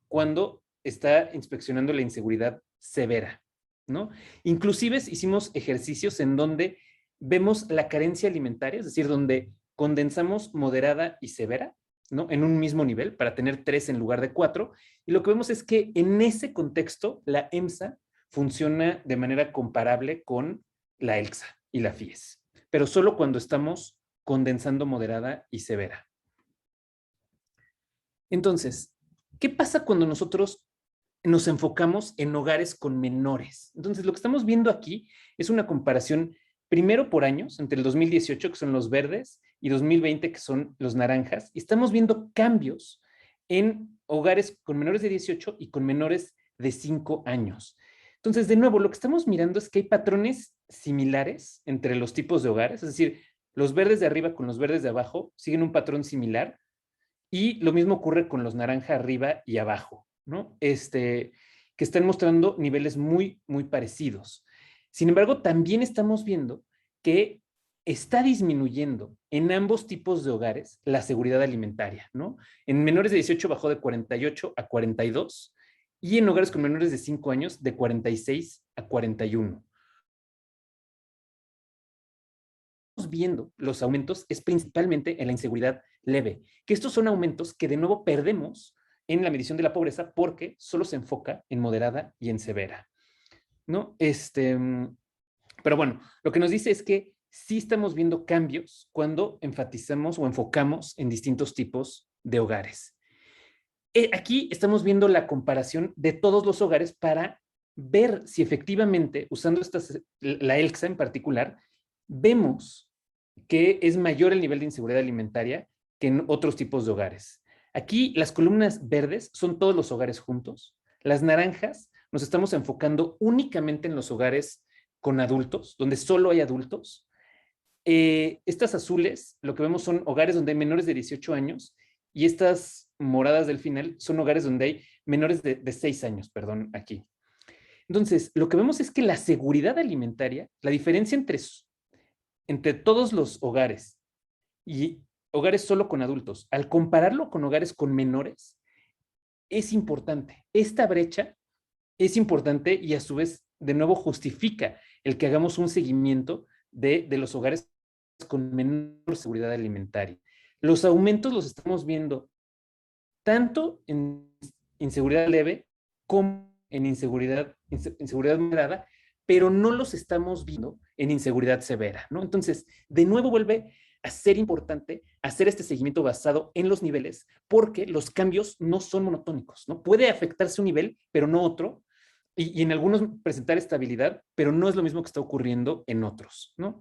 cuando está inspeccionando la inseguridad severa, ¿no? Inclusive hicimos ejercicios en donde vemos la carencia alimentaria, es decir, donde condensamos moderada y severa, ¿no? En un mismo nivel para tener 3 en lugar de 4. Y lo que vemos es que en ese contexto la EMSA funciona de manera comparable con la ELCSA y la FIES, pero solo cuando estamos condensando moderada y severa. Entonces, ¿qué pasa cuando nosotros nos enfocamos en hogares con menores? Entonces, lo que estamos viendo aquí es una comparación primero por años, entre el 2018, que son los verdes, y 2020, que son los naranjas, y estamos viendo cambios en hogares con menores de 18 y con menores de 5 años. Entonces, de nuevo, lo que estamos mirando es que hay patrones similares entre los tipos de hogares, es decir, los verdes de arriba con los verdes de abajo siguen un patrón similar, y lo mismo ocurre con los naranja arriba y abajo, ¿no? Que están mostrando niveles muy, muy parecidos. Sin embargo, también estamos viendo que está disminuyendo en ambos tipos de hogares la seguridad alimentaria, ¿no? En menores de 18 bajó de 48 a 42 y en hogares con menores de 5 años de 46 a 41. Viendo los aumentos es principalmente en la inseguridad leve, que estos son aumentos que de nuevo perdemos en la medición de la pobreza porque solo se enfoca en moderada y en severa, ¿no? Pero bueno, lo que nos dice es que sí estamos viendo cambios cuando enfatizamos o enfocamos en distintos tipos de hogares. Aquí estamos viendo la comparación de todos los hogares para ver si efectivamente, usando la ELCSA en particular, vemos que es mayor el nivel de inseguridad alimentaria que en otros tipos de hogares. Aquí las columnas verdes son todos los hogares juntos. Las naranjas nos estamos enfocando únicamente en los hogares con adultos, donde solo hay adultos. Estas azules, lo que vemos son hogares donde hay menores de 18 años y estas moradas del final son hogares donde hay menores de 6 años, perdón, aquí. Entonces, lo que vemos es que la seguridad alimentaria, la diferencia entre todos los hogares y hogares solo con adultos, al compararlo con hogares con menores, es importante. Esta brecha es importante y a su vez, de nuevo, justifica el que hagamos un seguimiento de los hogares con menor seguridad alimentaria. Los aumentos los estamos viendo tanto en inseguridad leve como en inseguridad moderada, pero no los estamos viendo en inseguridad severa, ¿no? Entonces, de nuevo vuelve a ser importante hacer este seguimiento basado en los niveles, porque los cambios no son monotónicos, ¿no? Puede afectarse un nivel, pero no otro, y en algunos presentar estabilidad, pero no es lo mismo que está ocurriendo en otros, ¿no?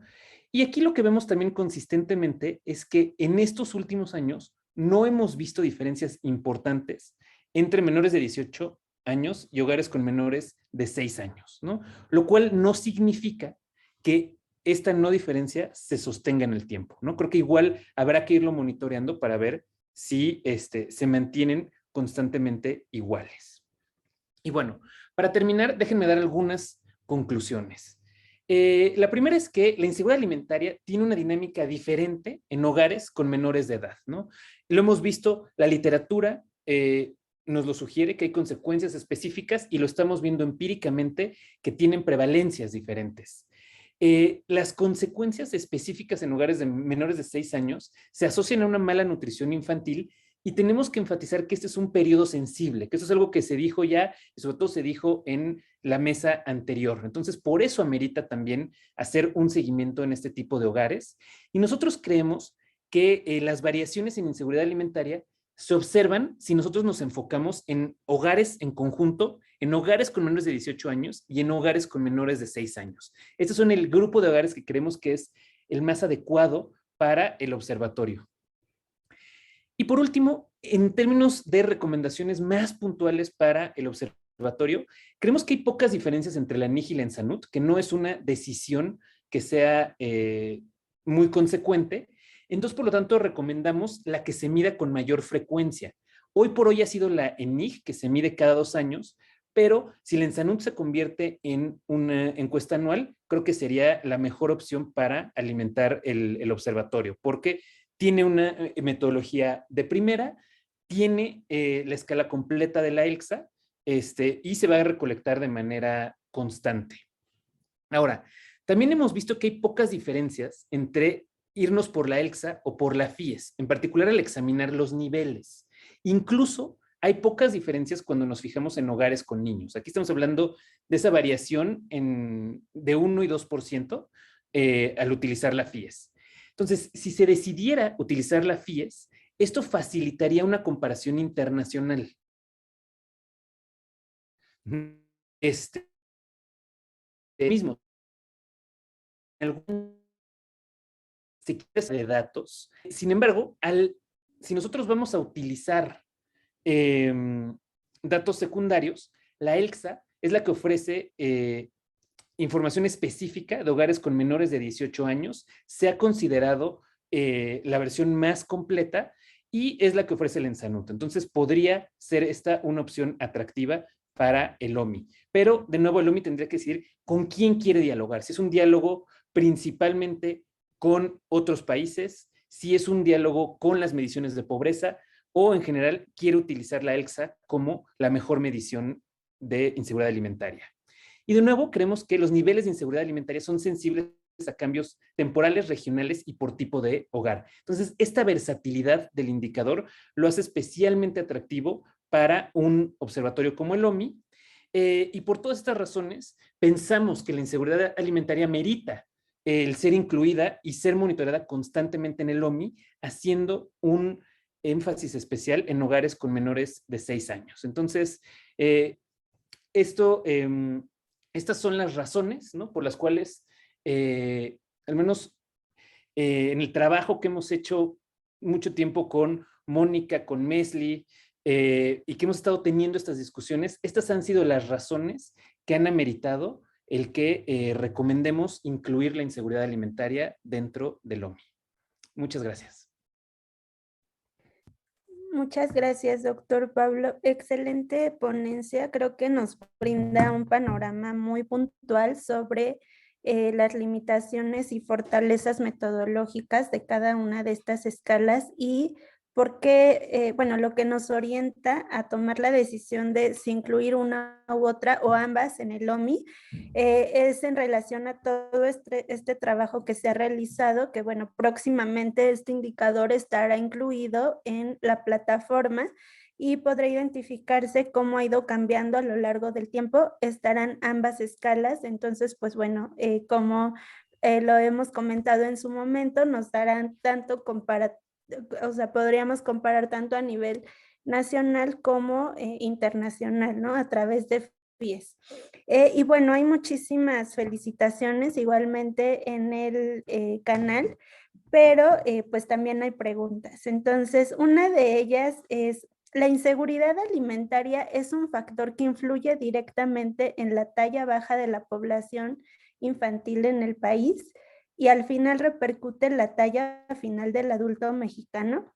Y aquí lo que vemos también consistentemente es que en estos últimos años no hemos visto diferencias importantes entre menores de 18 años y hogares con menores de 6 años, ¿no? Lo cual no significa que esta no diferencia se sostenga en el tiempo, ¿no? Creo que igual habrá que irlo monitoreando para ver si se mantienen constantemente iguales. Y bueno, para terminar, déjenme dar algunas conclusiones. La primera es que la inseguridad alimentaria tiene una dinámica diferente en hogares con menores de edad, ¿no? Lo hemos visto, la literatura nos lo sugiere que hay consecuencias específicas y lo estamos viendo empíricamente que tienen prevalencias diferentes. Las consecuencias específicas en hogares de menores de 6 años se asocian a una mala nutrición infantil Y tenemos que enfatizar que este es un periodo sensible, que eso es algo que se dijo ya y sobre todo se dijo en la mesa anterior. Entonces, por eso amerita también hacer un seguimiento en este tipo de hogares. Y nosotros creemos que las variaciones en inseguridad alimentaria se observan si nosotros nos enfocamos en hogares en conjunto, en hogares con menores de 18 años y en hogares con menores de 6 años. Estos son el grupo de hogares que creemos que es el más adecuado para el observatorio. Y por último, en términos de recomendaciones más puntuales para el observatorio, creemos que hay pocas diferencias entre la NIJ y la ENSANUT, que no es una decisión que sea muy consecuente. Entonces, por lo tanto, recomendamos la que se mida con mayor frecuencia. Hoy por hoy ha sido la ENIJ, que se mide cada 2 años, pero si la ENSANUT se convierte en una encuesta anual, creo que sería la mejor opción para alimentar el observatorio, porque tiene una metodología de primera, tiene la escala completa de la ELSA y se va a recolectar de manera constante. Ahora, también hemos visto que hay pocas diferencias entre irnos por la ELSA o por la FIES, en particular al examinar los niveles. Incluso hay pocas diferencias cuando nos fijamos en hogares con niños. Aquí estamos hablando de esa variación de 1 y 2% al utilizar la FIES. Entonces, si se decidiera utilizar la FIES, esto facilitaría una comparación internacional. Este mismo, algún de datos. Sin embargo, si nosotros vamos a utilizar datos secundarios, la ELSA es la que ofrece información específica de hogares con menores de 18 años. Se ha considerado la versión más completa y es la que ofrece el ENSANUT. Entonces, podría ser esta una opción atractiva para el OMI. Pero, de nuevo, el OMI tendría que decir con quién quiere dialogar. Si es un diálogo principalmente con otros países, si es un diálogo con las mediciones de pobreza o en general quiere utilizar la ELSA como la mejor medición de inseguridad alimentaria. Y de nuevo, creemos que los niveles de inseguridad alimentaria son sensibles a cambios temporales, regionales y por tipo de hogar. Entonces, esta versatilidad del indicador lo hace especialmente atractivo para un observatorio como el OMI. Y por todas estas razones, pensamos que la inseguridad alimentaria merita el ser incluida y ser monitoreada constantemente en el OMI, haciendo un énfasis especial en hogares con menores de 6 años. Entonces, estas son las razones, ¿no?, por las cuales, al menos en el trabajo que hemos hecho mucho tiempo con Mónica, con Mesli, y que hemos estado teniendo estas discusiones, estas han sido las razones que han ameritado el que recomendemos incluir la inseguridad alimentaria dentro del OMI. Muchas gracias. Muchas gracias, doctor Pablo. Excelente ponencia. Creo que nos brinda un panorama muy puntual sobre las limitaciones y fortalezas metodológicas de cada una de estas escalas y por qué, bueno, lo que nos orienta a tomar la decisión de si incluir una u otra o ambas en el OMI es en relación a todo este trabajo que se ha realizado, que bueno, próximamente este indicador estará incluido en la plataforma y podrá identificarse cómo ha ido cambiando a lo largo del tiempo. Estarán ambas escalas, entonces pues bueno, como lo hemos comentado en su momento, nos darán tanto o sea, podríamos comparar tanto a nivel nacional como internacional, ¿no? A través de FIES. Y bueno, hay muchísimas felicitaciones igualmente en el canal, pero pues también hay preguntas. Entonces, una de ellas es, ¿la inseguridad alimentaria es un factor que influye directamente en la talla baja de la población infantil en el país y al final repercute en la talla final del adulto mexicano?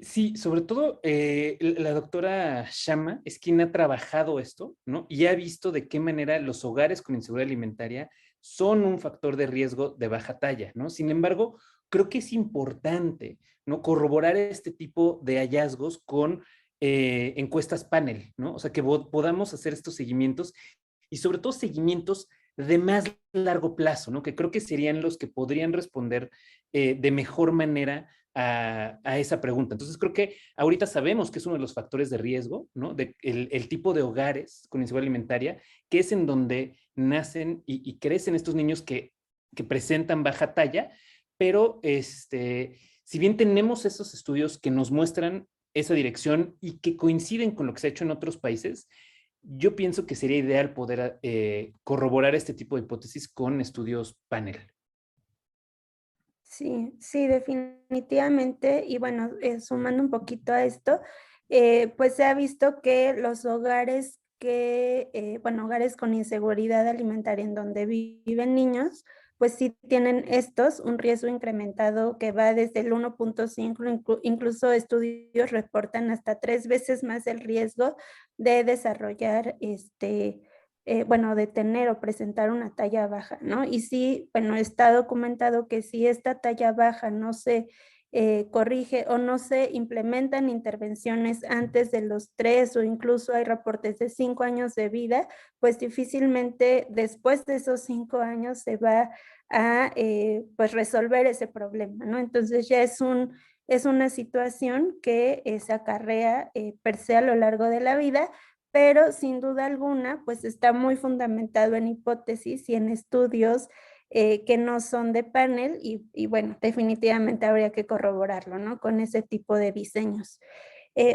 Sí, sobre todo la doctora Shama es quien ha trabajado esto, ¿no? Y ha visto de qué manera los hogares con inseguridad alimentaria son un factor de riesgo de baja talla, ¿no? Sin embargo, creo que es importante, ¿no?, corroborar este tipo de hallazgos con encuestas panel, ¿no? O sea, que podamos hacer estos seguimientos y sobre todo seguimientos de más largo plazo, ¿no? Que creo que serían los que podrían responder de mejor manera a esa pregunta. Entonces creo que ahorita sabemos que es uno de los factores de riesgo, ¿no? El tipo de hogares con inseguridad alimentaria, que es en donde nacen y crecen estos niños que presentan baja talla, pero si bien tenemos esos estudios que nos muestran esa dirección y que coinciden con lo que se ha hecho en otros países, yo pienso que sería ideal poder corroborar este tipo de hipótesis con estudios panel. Sí, sí, definitivamente. Y bueno, sumando un poquito a esto, pues se ha visto que los hogares bueno, hogares con inseguridad alimentaria en donde viven niños, pues sí tienen estos un riesgo incrementado que va desde el 1.5, incluso estudios reportan hasta 3 veces más el riesgo de desarrollar bueno, de tener o presentar una talla baja, ¿no? Y sí, bueno, está documentado que si esta talla baja no se corrige o no se implementan intervenciones antes de los 3 o incluso hay reportes de 5 años de vida, pues difícilmente después de esos 5 años se va a pues resolver ese problema, ¿no? Entonces ya es una situación que se acarrea per se a lo largo de la vida, pero sin duda alguna, pues está muy fundamentado en hipótesis y en estudios que no son de panel y bueno, definitivamente habría que corroborarlo, ¿no? Con ese tipo de diseños.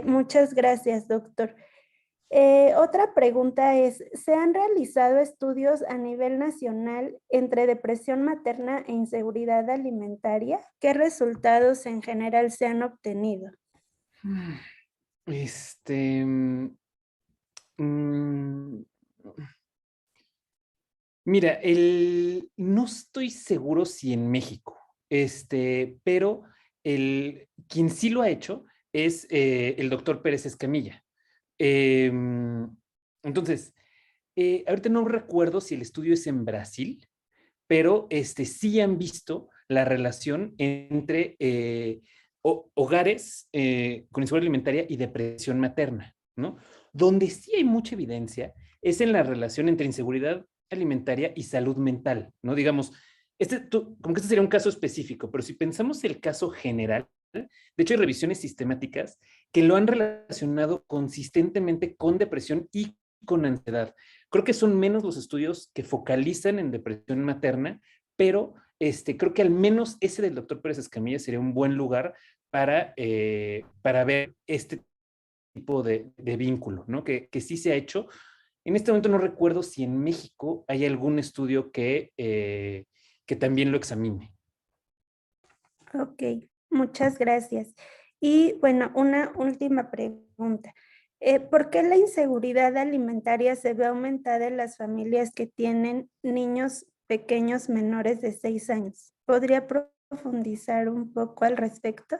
Muchas gracias, doctor. Otra pregunta es, ¿se han realizado estudios a nivel nacional entre depresión materna e inseguridad alimentaria? ¿Qué resultados en general se han obtenido? Mm, Este, mm, mm, Mira, no estoy seguro si en México, pero quien sí lo ha hecho es el doctor Pérez Escamilla. Em, entonces, ahorita no recuerdo si el estudio es en Brasil, pero sí han visto la relación entre hogares con inseguridad alimentaria y depresión materna, ¿no? Donde sí hay mucha evidencia es en la relación entre inseguridad alimentaria y salud mental, ¿no? Digamos, como que este sería un caso específico, pero si pensamos el caso general, de hecho hay revisiones sistemáticas que lo han relacionado consistentemente con depresión y con ansiedad. Creo que son menos los estudios que focalizan en depresión materna, pero creo que al menos ese del doctor Pérez Escamilla sería un buen lugar para ver este tipo de vínculo, ¿no? Que sí se ha hecho. En este momento no recuerdo si en México hay algún estudio que también lo examine. Ok, muchas gracias. Y bueno, una última pregunta. ¿Por qué la inseguridad alimentaria se ve aumentada en las familias que tienen niños pequeños menores de 6 años? ¿Podría profundizar un poco al respecto?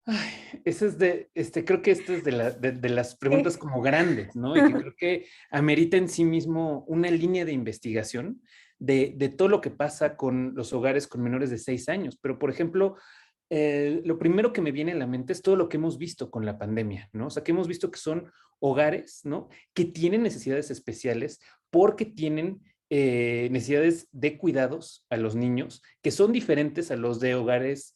Ay, ese es creo que esta es de las preguntas Sí. como grandes, ¿no? Y que creo que amerita en sí mismo una línea de investigación de todo lo que pasa con los hogares con menores de 6 años. Pero, por ejemplo, lo primero que me viene a la mente es todo lo que hemos visto con la pandemia, ¿no? O sea, que hemos visto que son hogares, ¿no? Que tienen necesidades especiales porque tienen necesidades de cuidados a los niños que son diferentes a los de hogares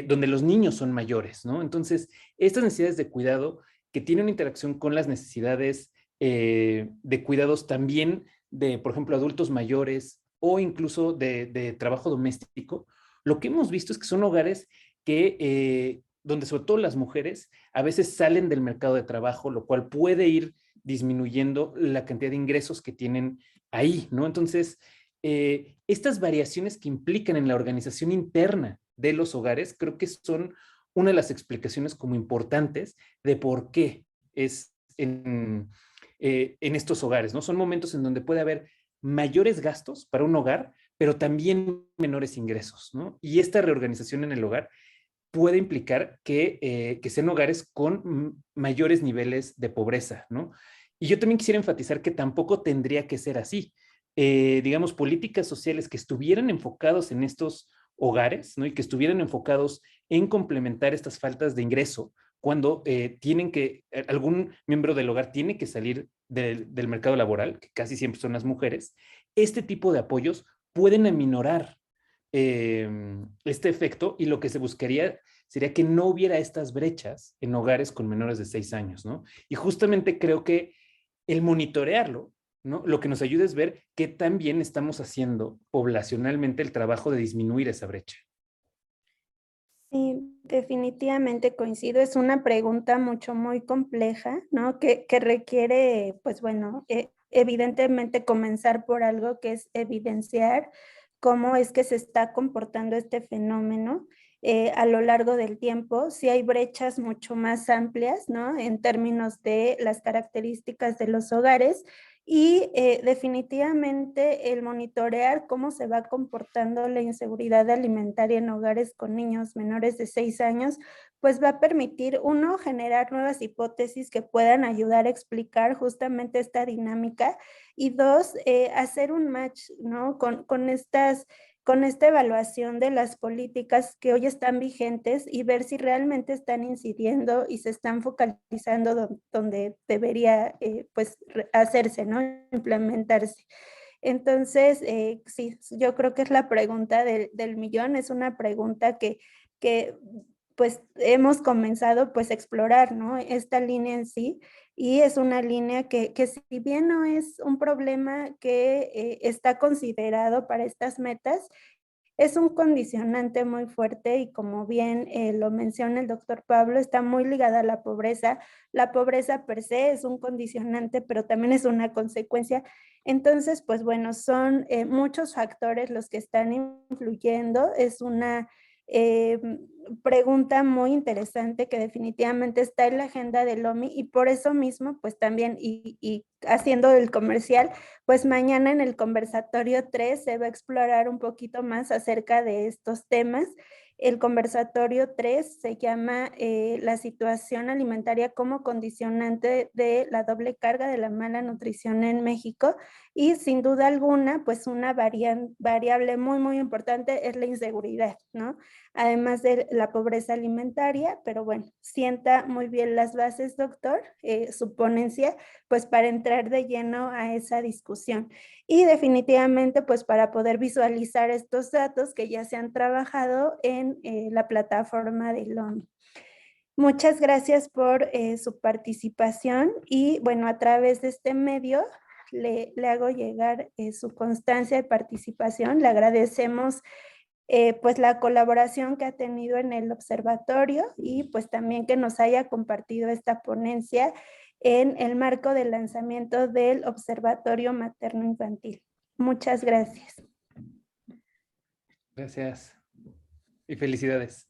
donde los niños son mayores, ¿no? Entonces, estas necesidades de cuidado que tienen una interacción con las necesidades de cuidados también de, por ejemplo, adultos mayores o incluso de trabajo doméstico, lo que hemos visto es que son hogares donde sobre todo las mujeres a veces salen del mercado de trabajo, lo cual puede ir disminuyendo la cantidad de ingresos que tienen ahí, ¿no? Entonces, estas variaciones que implican en la organización interna de los hogares, creo que son una de las explicaciones como importantes de por qué es en estos hogares, ¿no? Son momentos en donde puede haber mayores gastos para un hogar, pero también menores ingresos, ¿no? Y esta reorganización en el hogar puede implicar que sean hogares con mayores niveles de pobreza, ¿no? Y yo también quisiera enfatizar que tampoco tendría que ser así. Digamos, políticas sociales que estuvieran enfocados en estos hogares, ¿no? Y que estuvieran enfocados en complementar estas faltas de ingreso cuando algún miembro del hogar tiene que salir del mercado laboral, que casi siempre son las mujeres, este tipo de apoyos pueden aminorar este efecto, y lo que se buscaría sería que no hubiera estas brechas en hogares con menores de 6 años, ¿no? Y justamente creo que el monitorearlo, ¿no? Lo que nos ayuda es ver qué tan bien estamos haciendo poblacionalmente el trabajo de disminuir esa brecha. Sí, definitivamente coincido. Es una pregunta muy compleja, ¿no? Que requiere, pues bueno, evidentemente comenzar por algo que es evidenciar cómo es que se está comportando este fenómeno a lo largo del tiempo. Sí hay brechas mucho más amplias, ¿no? En términos de las características de los hogares y definitivamente el monitorear cómo se va comportando la inseguridad alimentaria en hogares con niños menores de 6 años, pues va a permitir, uno, generar nuevas hipótesis que puedan ayudar a explicar justamente esta dinámica y dos, hacer un match, ¿no? Con esta evaluación de las políticas que hoy están vigentes y ver si realmente están incidiendo y se están focalizando donde debería pues hacerse, ¿no? Implementarse. Entonces, sí, yo creo que es la pregunta del millón, es una pregunta que pues hemos comenzado pues a explorar, ¿no? Esta línea en sí, y es una línea que si bien no es un problema que está considerado para estas metas, es un condicionante muy fuerte y como bien lo menciona el doctor Pablo, está muy ligada a la pobreza. La pobreza per se es un condicionante, pero también es una consecuencia. Entonces, pues bueno, son muchos factores los que están influyendo. Es una eh, pregunta muy interesante que definitivamente está en la agenda del OMI y por eso mismo, pues también, y haciendo el comercial, pues mañana en el conversatorio 3 se va a explorar un poquito más acerca de estos temas. El conversatorio 3 se llama la situación alimentaria como condicionante de la doble carga de la mala nutrición en México y sin duda alguna, pues una variable muy importante es la inseguridad, ¿no? Además de la pobreza alimentaria, pero bueno, sienta muy bien las bases, doctor, su ponencia, pues para entrar de lleno a esa discusión. Y definitivamente, pues para poder visualizar estos datos que ya se han trabajado en la plataforma de LOMI. Muchas gracias por su participación y bueno, a través de este medio le hago llegar su constancia de participación. Le agradecemos pues la colaboración que ha tenido en el observatorio y pues también que nos haya compartido esta ponencia en el marco del lanzamiento del Observatorio Materno Infantil. Muchas gracias. Gracias y felicidades.